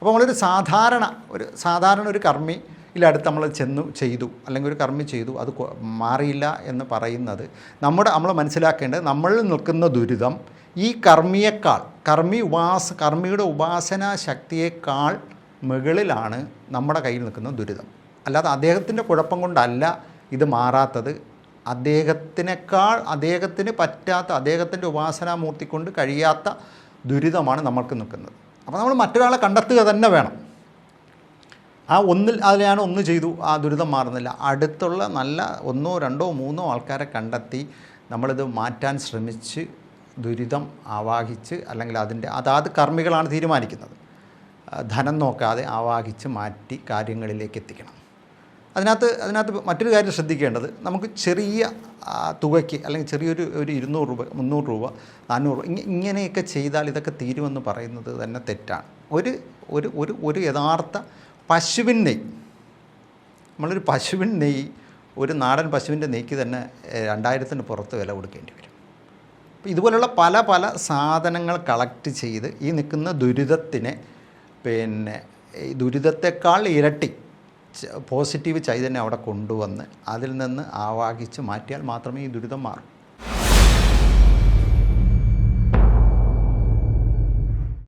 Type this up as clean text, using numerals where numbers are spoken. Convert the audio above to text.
അപ്പോൾ നമ്മളൊരു സാധാരണ ഒരു കർമ്മിയിലടുത്ത് നമ്മൾ ചെന്നു ചെയ്തു, അല്ലെങ്കിൽ ഒരു കർമ്മി ചെയ്തു, അത് മാറിയില്ല എന്ന് പറയുന്നത് നമ്മൾ മനസ്സിലാക്കേണ്ടത് നമ്മളിൽ നിൽക്കുന്ന ദുരിതം ഈ കർമ്മിയേക്കാൾ കർമ്മിയുടെ ഉപാസനാ ശക്തിയേക്കാൾ മുകളിലാണ് നമ്മുടെ കയ്യിൽ നിൽക്കുന്ന ദുരിതം. അല്ലാതെ അദ്ദേഹത്തിൻ്റെ കുഴപ്പം കൊണ്ടല്ല ഇത് മാറാത്തത്. അദ്ദേഹത്തിന് പറ്റാത്ത, അദ്ദേഹത്തിൻ്റെ ഉപാസനാമൂർത്തി കൊണ്ട് കഴിയാത്ത ദുരിതമാണ് നമ്മൾക്ക് നിൽക്കുന്നത്. അപ്പോൾ നമ്മൾ മറ്റൊരാളെ കണ്ടെത്തുക തന്നെ വേണം. അതിലാണ് ഒന്ന് ചെയ്തു, ആ ദുരിതം മാറുന്നില്ല, അടുത്തുള്ള നല്ല 1, 2, 3 ആൾക്കാരെ കണ്ടെത്തി നമ്മളിത് മാറ്റാൻ ശ്രമിച്ച് ദുരിതം ആവാഹിച്ച്, അല്ലെങ്കിൽ അതാത് കർമ്മികളാണ് തീരുമാനിക്കുന്നത്, ധനം നോക്കാതെ ആവാഹിച്ച് മാറ്റി കാര്യങ്ങളിലേക്ക് എത്തിക്കണം. അതിനകത്ത് മറ്റൊരു കാര്യം ശ്രദ്ധിക്കേണ്ടത്, നമുക്ക് ചെറിയ തുകയ്ക്ക്, അല്ലെങ്കിൽ ചെറിയൊരു 200 രൂപ, 300 രൂപ, 400 രൂപ ഇങ്ങനെയൊക്കെ ചെയ്താൽ ഇതൊക്കെ തീരുമെന്ന് പറയുന്നത് തന്നെ തെറ്റാണ്. ഒരു യഥാർത്ഥ പശുവിൻ നെയ്യ്, നമ്മളൊരു പശുവിൻ നെയ്യ്, ഒരു നാടൻ പശുവിൻ്റെ നെയ്ക്ക് തന്നെ 2000-ന് പുറത്ത് വില കൊടുക്കേണ്ടി വരും. അപ്പോൾ ഇതുപോലുള്ള പല സാധനങ്ങൾ കളക്ട് ചെയ്ത് ഈ നിൽക്കുന്ന ദുരിതത്തിനെ ഈ ദുരിതത്തെക്കാൾ ഇരട്ടി പോസിറ്റീവ് ചൈതന്യം അവിടെ കൊണ്ടുവന്ന് അതിൽ നിന്ന് ആവാഹിച്ച് മാറ്റിയാൽ മാത്രമേ ഈ ദുരിതം മാറൂ.